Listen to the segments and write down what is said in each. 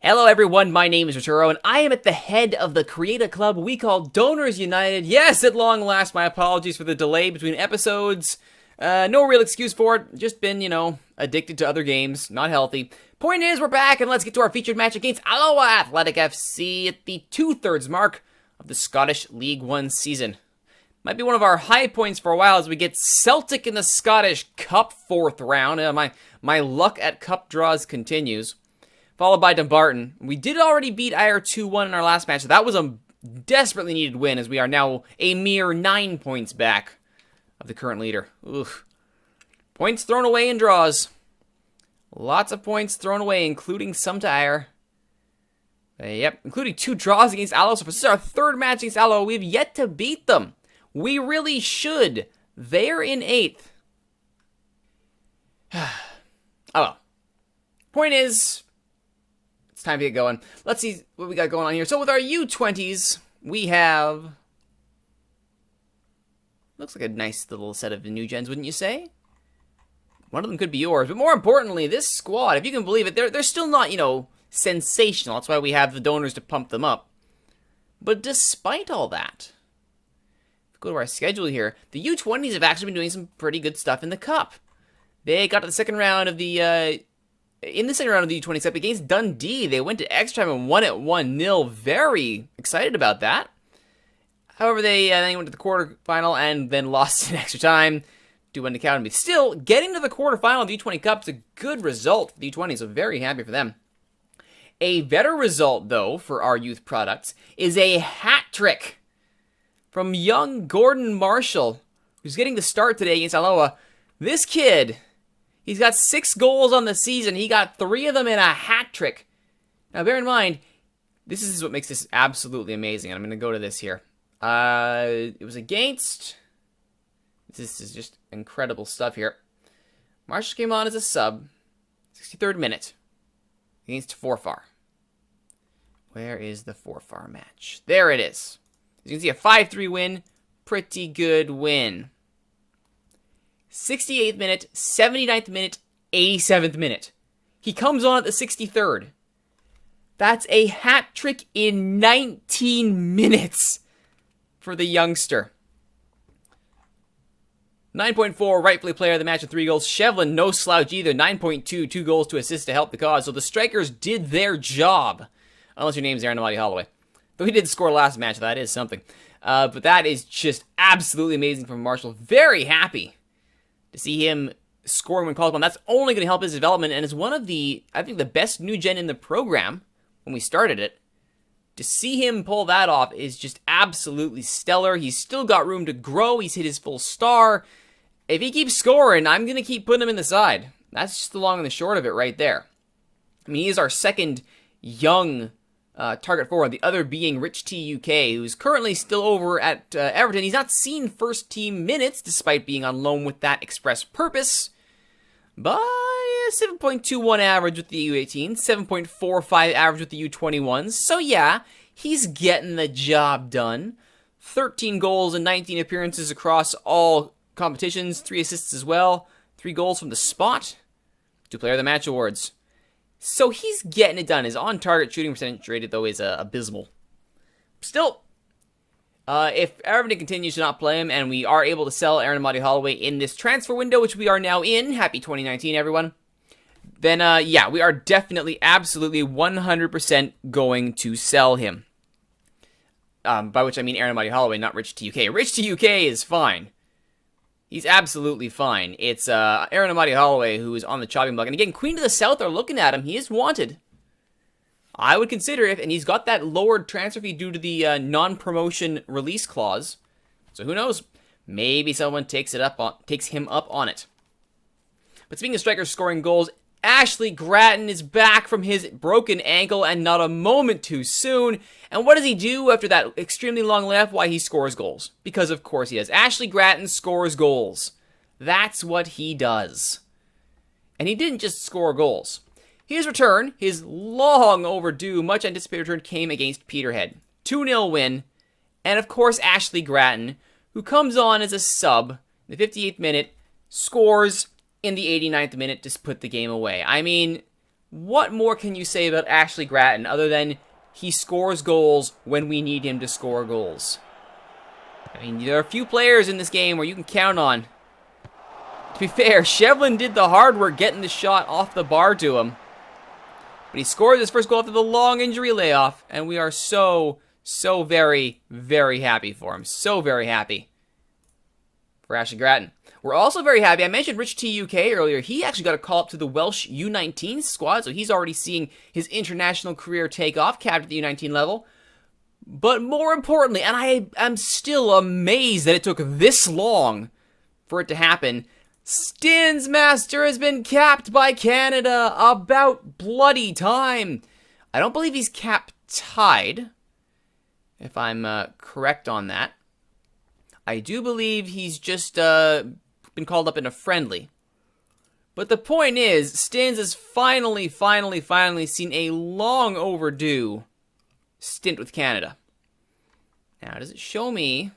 Hello everyone, my name is Rituro, and I am at the head of the Create Club we call Donors United. Yes, at long last, my apologies for the delay between episodes. No real excuse for it, just been, addicted to other games, not healthy. Point is, we're back, and let's get to our featured match against Alloa Athletic FC at the 2/3 mark of the Scottish League One season. Might be one of our high points for a while as we get Celtic in the Scottish Cup 4th round. My luck at cup draws continues. Followed by Dumbarton. We did already beat Ayr 2-1 in our last match, so that was a desperately needed win as we are now a mere 9 points back of the current leader. Oof. Points thrown away in draws. Lots of points thrown away, including some to Ayr. Yep, including 2 draws against Alloa. So this is our 3rd match against Alloa. We've yet to beat them. We really should. They're in 8th. Oh well. Point is, it's time to get going. Let's see what we got going on here. So with our U20s, we have... looks like a nice little set of new gens, wouldn't you say? One of them could be yours. But more importantly, this squad, if you can believe it, they're still not, sensational. That's why we have the donors to pump them up. But despite all that, go to our schedule here. The U20s have actually been doing some pretty good stuff in the Cup. They got to the second round of the... in the second round of the U20 Cup against Dundee, they went to extra time and won it 1-0. Very excited about that. However, they went to the quarterfinal and then lost in extra time to Wend Academy. Still, getting to the quarterfinal of the U20 Cup is a good result for the U20, so very happy for them. A better result, though, for our youth products is a hat trick from young Gordon Marshall, who's getting the start today against Alloa. This kid... he's got 6 goals on the season. He got 3 of them in a hat trick. Now, bear in mind, this is what makes this absolutely amazing. I'm going to go to this here. It was against... this is just incredible stuff here. Marshall came on as a sub, 63rd minute, against Forfar. Where is the Forfar match? There it is. As you can see, a 5-3 win. Pretty good win. 68th minute, 79th minute, 87th minute. He comes on at the 63rd. That's a hat trick in 19 minutes for the youngster. 9.4, rightfully player of the match with 3 goals. Shevlin, no slouch either. 9.2, 2 goals to assist to help the cause. So the strikers did their job. Unless your name's Aaron Holloway. Though he did score last match, that is something. But that is just absolutely amazing from Marshall. Very happy to see him scoring when called upon. That's only going to help his development, and is one of the, I think, the best new gen in the program when we started it. To see him pull that off is just absolutely stellar. He's still got room to grow. He's hit his full star. If he keeps scoring, I'm going to keep putting him in the side. That's just the long and the short of it right there. I mean, he is our second young target forward, the other being Rich T UK, who's currently still over at Everton. He's not seen first team minutes, despite being on loan with that express purpose. But 7.21 average with the U18, 7.45 average with the U21s. So yeah, he's getting the job done. 13 goals and 19 appearances across all competitions, 3 assists as well, 3 goals from the spot, 2 Player of the Match awards. So he's getting it done. His on-target shooting percentage rated, though, is abysmal. Still, if Everton continues to not play him, and we are able to sell Aaron Holloway in this transfer window, which we are now in, happy 2019, everyone, then, yeah, we are definitely, absolutely, 100% going to sell him. By which I mean Aaron Holloway, not Rich TUK. Rich TUK is fine. He's absolutely fine. It's Aaron Holloway who is on the chopping block. And again, Queen of the South are looking at him. He is wanted. I would consider it, and he's got that lowered transfer fee due to the non-promotion release clause. So who knows? Maybe someone takes him up on it. But speaking of strikers scoring goals, Ashley Gratton is back from his broken ankle, and not a moment too soon. And what does he do after that extremely long layoff? Why, he scores goals. Because of course he does. Ashley Gratton scores goals. That's what he does. And he didn't just score goals. His return, his long overdue, much anticipated return, came against Peterhead. 2-0 win. And of course Ashley Gratton, who comes on as a sub in the 58th minute, scores in the 89th minute to put the game away. I mean, What more can you say about Ashley Gratton other than he scores goals when we need him to score goals? I mean, there are a few players in this game where you can count on. To be fair, Shevlin did the hard work getting the shot off the bar to him. But he scored his first goal after the long injury layoff, and we are so very, very happy for him. So very happy for Ashley Gratton. We're also very happy. I mentioned Rich T UK earlier. He actually got a call up to the Welsh U19 squad, so he's already seeing his international career take off, capped at the U19 level. But more importantly, and I am still amazed that it took this long for it to happen, Stins Master has been capped by Canada. About bloody time. I don't believe he's cap tied, if I'm correct on that. I do believe he's just been called up in a friendly. But the point is, Stins has finally seen a long overdue stint with Canada. Now, does it show me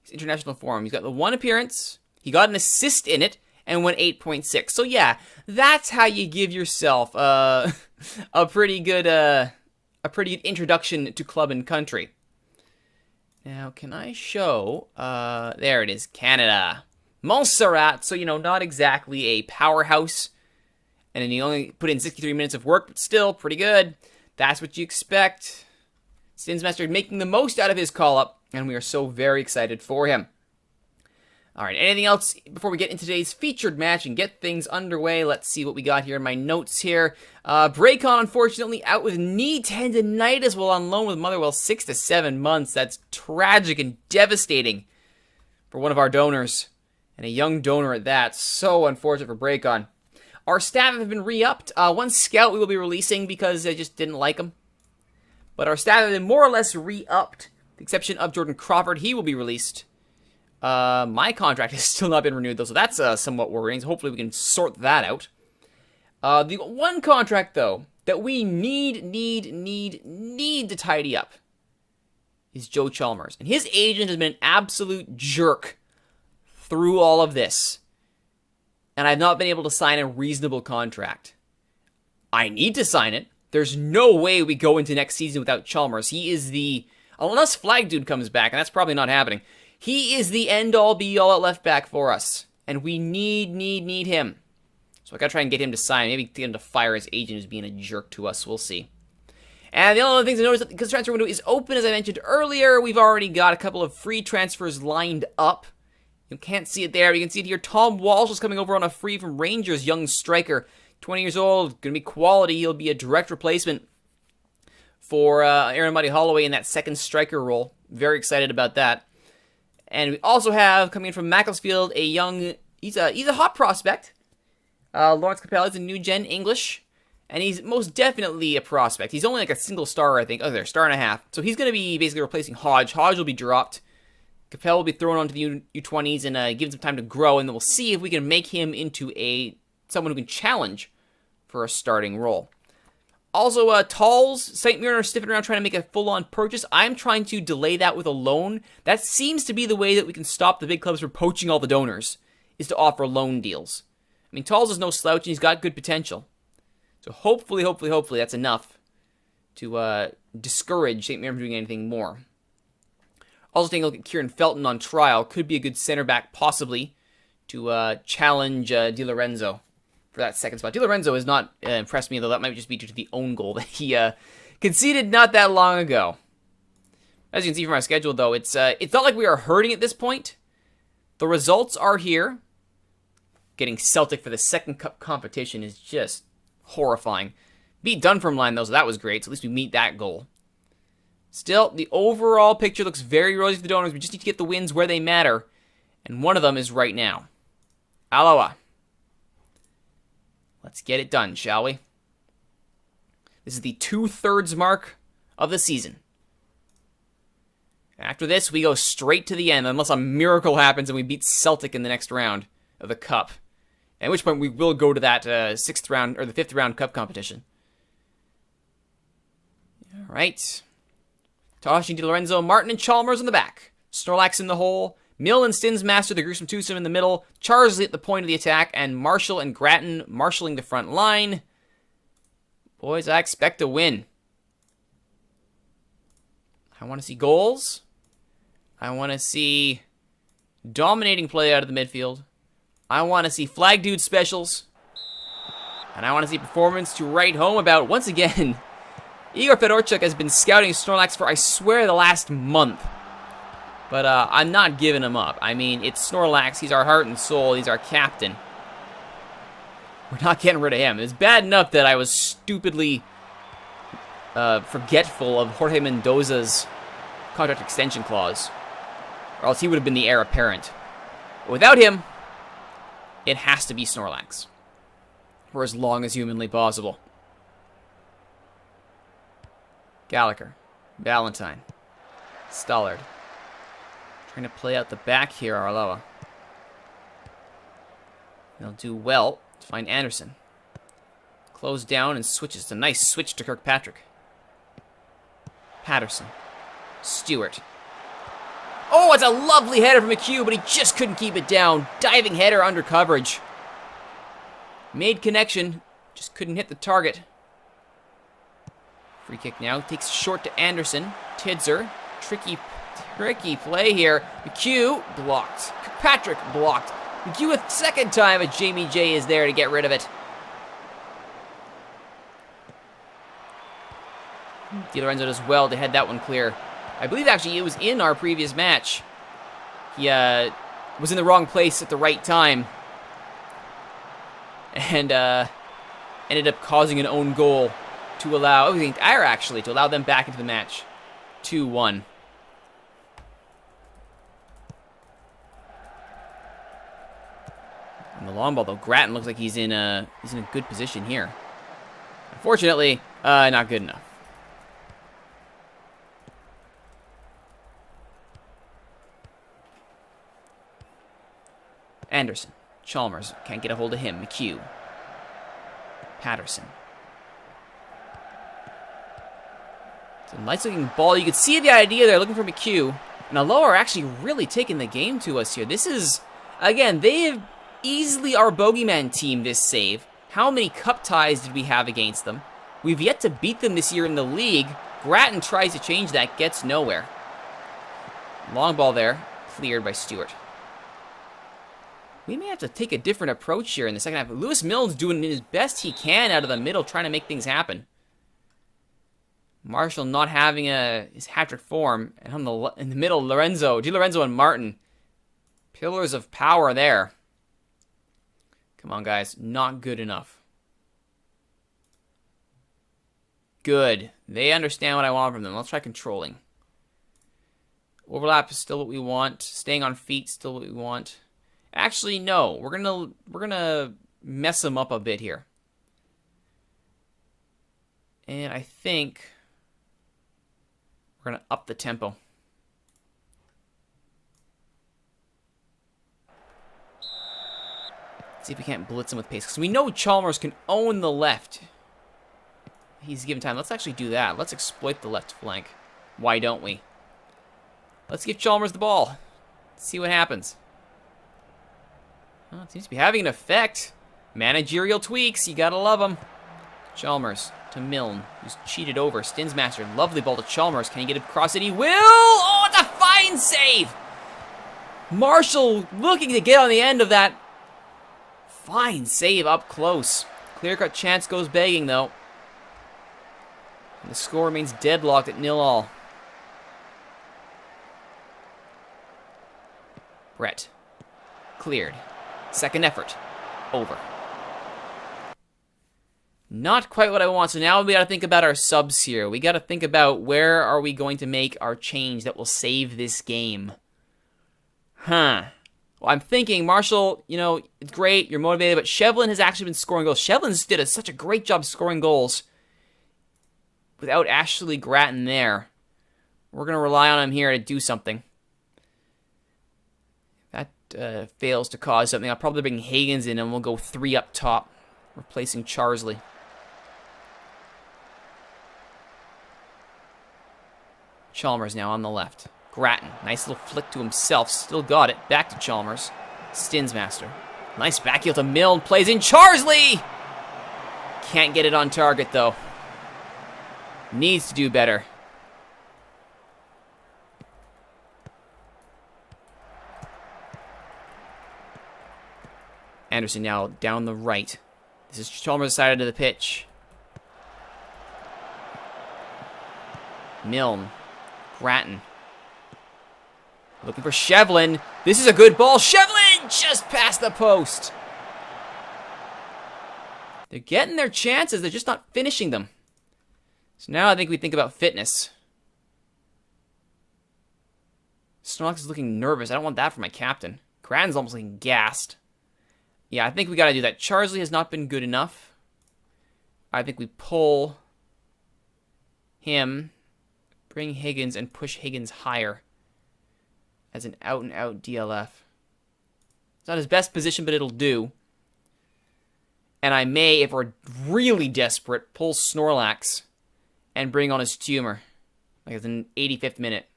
his international form? He's got the one appearance, he got an assist in it, and went 8.6. So yeah, that's how you give yourself a pretty good introduction to club and country. Now, can I show, there it is, Canada. Montserrat, so, not exactly a powerhouse. And then he only put in 63 minutes of work, but still, pretty good. That's what you expect. Stinsmaster making the most out of his call-up, and we are so very excited for him. Alright, anything else before we get into today's featured match and get things underway? Let's see what we got here in my notes here. Braycon, unfortunately, out with knee tendonitis while on loan with Motherwell 6 to 7 months. That's tragic and devastating for one of our donors. And a young donor at that. So unfortunate for Braycon. Our staff have been re-upped. One scout we will be releasing because I just didn't like him. But our staff have been more or less re-upped. With the exception of Jordan Crawford, he will be released. My contract has still not been renewed, though, so that's somewhat worrying. So hopefully we can sort that out. The one contract, though, that we need to tidy up is Joe Chalmers. And his agent has been an absolute jerk through all of this. And I've not been able to sign a reasonable contract. I need to sign it. There's no way we go into next season without Chalmers. He is the... Unless Flag Dude comes back, and that's probably not happening. He is the end-all, be-all at left back for us. And we need him. So I gotta try and get him to sign. Maybe get him to fire his agent who's being a jerk to us. We'll see. And the only other things I noticed is that because the transfer window is open, as I mentioned earlier, we've already got a couple of free transfers lined up. You can't see it there. You can see it here. Tom Walsh is coming over on a free from Rangers, young striker. 20 years old, going to be quality. He'll be a direct replacement for Aaron Muddy Holloway in that second striker role. Very excited about that. And we also have, coming in from Macclesfield, a young, he's a hot prospect. Lawrence Capella is a new gen English, and he's most definitely a prospect. He's only like a single star, I think. Oh, there, star and a half. So he's going to be basically replacing Hodge. Hodge will be dropped. Capella will be thrown onto the U20s and give him some time to grow, and then we'll see if we can make him into someone who can challenge for a starting role. Also, Talls, St. Mirren are sniffing around trying to make a full-on purchase. I'm trying to delay that with a loan. That seems to be the way that we can stop the big clubs from poaching all the donors, is to offer loan deals. I mean, Talls is no slouch, and he's got good potential. So hopefully, that's enough to discourage St. Mirren from doing anything more. Also taking a look at Kieran Felton on trial. Could be a good center back, possibly, to challenge Di Lorenzo for that second spot. Di Lorenzo has not impressed me, though that might just be due to the own goal that he conceded not that long ago. As you can see from our schedule, though, it's not like we are hurting at this point. The results are here. Getting Celtic for the second cup competition is just horrifying. Beat Dunfermline, though, so that was great. So at least we meet that goal. Still, the overall picture looks very rosy for the donors. We just need to get the wins where they matter. And one of them is right now. Alawa. Let's get it done, shall we? This is the 2/3 mark of the season. After this, we go straight to the end, unless a miracle happens and we beat Celtic in the next round of the Cup. At which point we will go to that 6th round, or the 5th round Cup competition. Alright. Toshing Di Lorenzo, Martin and Chalmers in the back. Snorlax in the hole. Mill and Stinsmaster, the gruesome twosome in the middle. Charsley at the point of the attack. And Marshall and Gratton marshalling the front line. Boys, I expect a win. I want to see goals. I want to see dominating play out of the midfield. I want to see flag dude specials. And I want to see performance to write home about. Once again, Igor Fedorchuk has been scouting Snorlax for, I swear, the last month. But I'm not giving him up. I mean, it's Snorlax. He's our heart and soul. He's our captain. We're not getting rid of him. It's bad enough that I was stupidly forgetful of Jorge Mendoza's contract extension clause. Or else he would have been the heir apparent. But without him, it has to be Snorlax. For as long as humanly possible. Gallagher. Valentine. Stollard. Trying to play out the back here, Arloa. They'll do well to find Anderson. Close down and switches. It's a nice switch to Kirkpatrick. Patterson. Stewart. Oh, it's a lovely header from McHugh, but he just couldn't keep it down. Diving header under coverage. Made connection, just couldn't hit the target. Free kick now, takes short to Anderson. Tidzer, tricky play here. McHugh, blocked. Kirkpatrick, blocked. McHugh a second time, but Jamie J is there to get rid of it. Di Lorenzo does well to head that one clear. I believe actually it was in our previous match. He was in the wrong place at the right time. And ended up causing an own goal to allow, to allow them back into the match. 2-1. On the long ball though, Gratton looks like he's in a good position here. Unfortunately, not good enough. Anderson. Chalmers can't get a hold of him. McHugh. Patterson. It's a nice looking ball. You can see the idea there, looking for McHugh. And Aloha are actually really taking the game to us here. This is, again, they have easily our bogeyman team this save. How many cup ties did we have against them? We've yet to beat them this year in the league. Gratton tries to change that, gets nowhere. Long ball there, cleared by Stewart. We may have to take a different approach here in the second half. Lewis Mills doing his best he can out of the middle, trying to make things happen. Marshall not having his hat-trick form. And in the middle, Di Lorenzo and Martin. Pillars of power there. Come on, guys. Not good enough. Good. They understand what I want from them. Let's try controlling. Overlap is still what we want. Staying on feet, still what we want. Actually, no. We're gonna mess them up a bit here. And I think we're gonna up the tempo. See if we can't blitz him with pace. Because we know Chalmers can own the left. He's given time. Let's actually do that. Let's exploit the left flank. Why don't we? Let's give Chalmers the ball. See what happens. Well, it seems to be having an effect. Managerial tweaks, you gotta love them. Chalmers to Milne, who's cheated over. Stinsmaster, lovely ball to Chalmers. Can he get across it? He will! Oh, it's a fine save! Marshall looking to get on the end of that. Fine save up close. Clear-cut chance goes begging, though. And the score remains deadlocked at 0-0. Brett. Cleared. Second effort. Over. Not quite what I want, so now we gotta think about our subs here. We gotta think about where are we going to make our change that will save this game. Well, I'm thinking, Marshall, you know, it's great, you're motivated, but Shevlin has actually been scoring goals. Shevlin's did such a great job scoring goals without Ashley Gratton there. We're gonna rely on him here to do something. Fails to cause something, I'll probably bring Higgins in and we'll go 3 up top, replacing Charsley. Chalmers now on the left. Gratton, nice little flick to himself, still got it. Back to Chalmers. Stinsmaster. Nice back heel to Milne, plays in Charsley! Can't get it on target though. Needs to do better. Anderson now down the right. This is Chalmers' side of the pitch. Milne. Gratton. Looking for Shevlin. This is a good ball. Shevlin just past the post. They're getting their chances. They're just not finishing them. So now I think we think about fitness. Snorlax is looking nervous. I don't want that for my captain. Gratton's almost looking gassed. Yeah, I think we got to do that. Charsley has not been good enough. I think we pull him, bring Higgins, and push Higgins higher as an out-and-out DLF. It's not his best position, but it'll do. And I may, if we're really desperate, pull Snorlax and bring on his tumor. Like it's an 85th minute.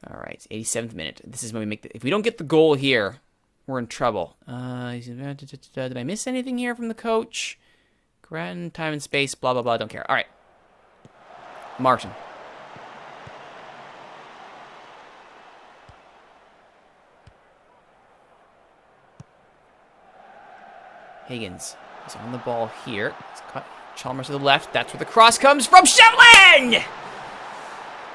All right, 87th minute. This is when we make the... If we don't get the goal here, we're in trouble. Did I miss anything here from the coach? Gratton, time and space, blah, blah, blah. Don't care. All right. Martin. Higgins is on the ball here. Let's cut Chalmers to the left. That's where the cross comes from. Shevlin!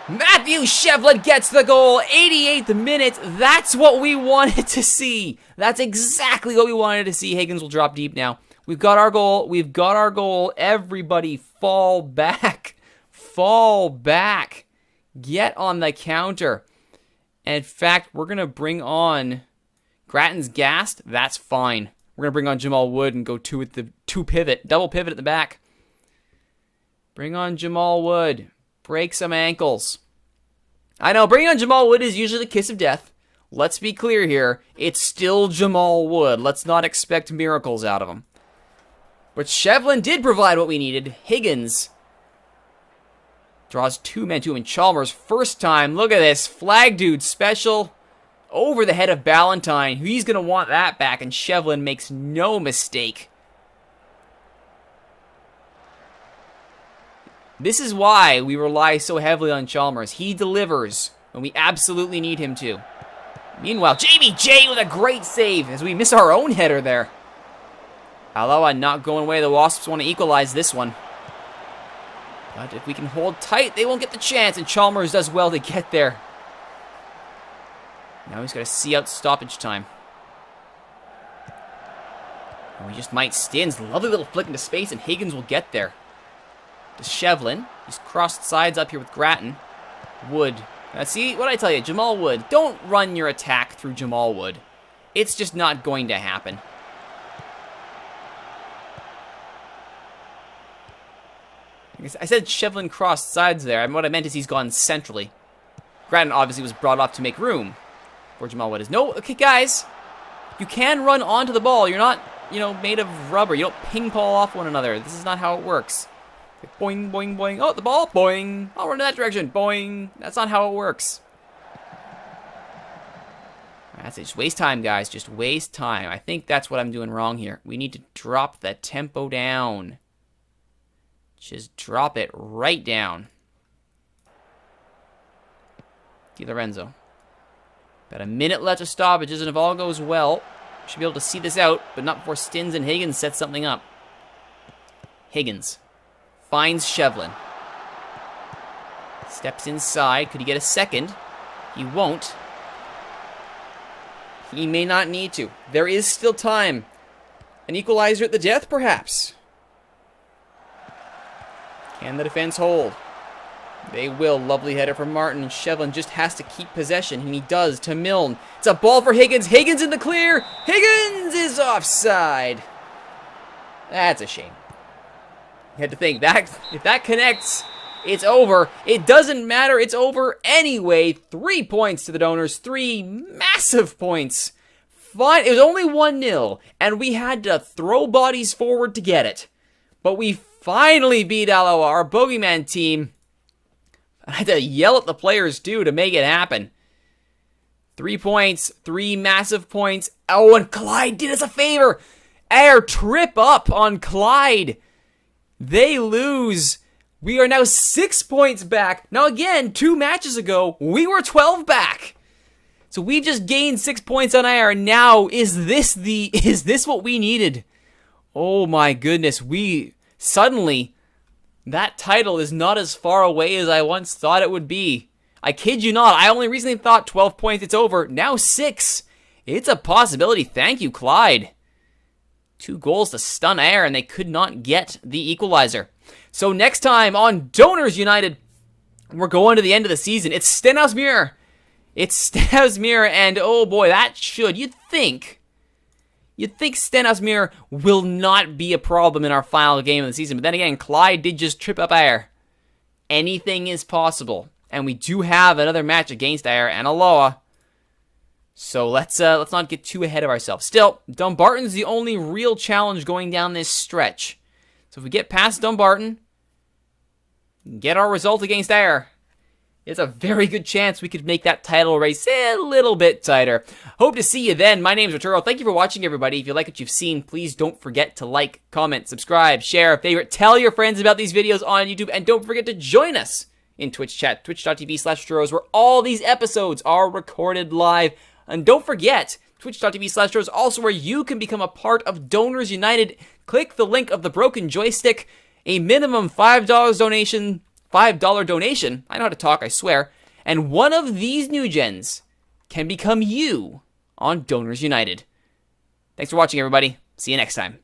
Matthew Shevlin gets the goal. 88th minute. That's what we wanted to see. That's exactly what we wanted to see. Higgins will drop deep now. We've got our goal. We've got our goal. Everybody fall back. Fall back. Get on the counter. And in fact, we're going to bring on Gratton's gassed. That's fine. We're going to bring on Jamal Wood and go two at the two pivot. Double pivot at the back. Bring on Jamal Wood. Break some ankles. I know, bringing on Jamal Wood is usually the kiss of death. Let's be clear here. It's still Jamal Wood. Let's not expect miracles out of him. But Shevlin did provide what we needed. Higgins draws two men to him. And Chalmers, first time. Look at this. Flag dude special. Over the head of Ballantyne. He's going to want that back. And Shevlin makes no mistake. This is why we rely so heavily on Chalmers. He delivers when we absolutely need him to. Meanwhile, JBJ with a great save as we miss our own header there. Alawa not going away. The Wasps want to equalize this one. But if we can hold tight, they won't get the chance. And Chalmers does well to get there. Now he's got to see out stoppage time. And we just might Stins. Lovely little flick into space, and Higgins will get there. To Shevlin. He's crossed sides up here with Gratton. Wood. Now see, what I tell you, Jamal Wood. Don't run your attack through Jamal Wood. It's just not going to happen. I said Shevlin crossed sides there. I mean, what I meant is he's gone centrally. Gratton obviously was brought off to make room for Jamal Wood. No, okay, guys. You can run onto the ball. You're not, made of rubber. You don't ping-pong off one another. This is not how it works. Boing, boing, boing. Oh, the ball. Boing. I'll run in that direction. Boing. That's not how it works. That's it. Just waste time, guys. Just waste time. I think that's what I'm doing wrong here. We need to drop the tempo down. Just drop it right down. Di Lorenzo. About a minute left of stoppages, and if all goes well, should be able to see this out, but not before Stins and Higgins set something up. Higgins finds Shevlin. Steps inside. Could he get a second? He won't. He may not need to. There is still time. An equalizer at the death, perhaps. Can the defense hold? They will. Lovely header from Martin. Shevlin just has to keep possession, and he does to Milne. It's a ball for Higgins. Higgins in the clear. Higgins is offside. That's a shame. You had to think that if that connects, it's over. It doesn't matter. It's over anyway. 3 points to the donors. 3 massive points. Fine. It was only 1-0, and we had to throw bodies forward to get it. But we finally beat Alawa, our bogeyman team. I had to yell at the players, too, to make it happen. 3 points, 3 massive points. Oh, and Clyde did us a favor. Air trip up on Clyde. They lose. We are now 6 points back. Now, again, 2 matches ago, we were 12 back. So we've just gained 6 points on Air. And now, is this what we needed? Oh my goodness, suddenly, that title is not as far away as I once thought it would be. I kid you not, I only recently thought 12 points, it's over. Now 6. It's a possibility. Thank you, Clyde. 2 goals to stun Air, and they could not get the equalizer. So next time on Donors United, we're going to the end of the season. It's Stenhousemuir. And oh boy, you'd think Stenhousemuir will not be a problem in our final game of the season. But then again, Clyde did just trip up Air. Anything is possible. And we do have another match against Air and Aloha. So let's not get too ahead of ourselves. Still, Dumbarton's the only real challenge going down this stretch. So if we get past Dumbarton, get our result against Air, it's a very good chance we could make that title race a little bit tighter. Hope to see you then. My name's Rituro. Thank you for watching, everybody. If you like what you've seen, please don't forget to like, comment, subscribe, share, favorite, tell your friends about these videos on YouTube, and don't forget to join us in Twitch chat, twitch.tv/Rituros, where all these episodes are recorded live. And don't forget, twitch.tv/Rituros, also where you can become a part of Donors United. Click the link of the broken joystick. A minimum $5 donation. I know how to talk, I swear. And one of these new gens can become you on Donors United. Thanks for watching, everybody. See you next time.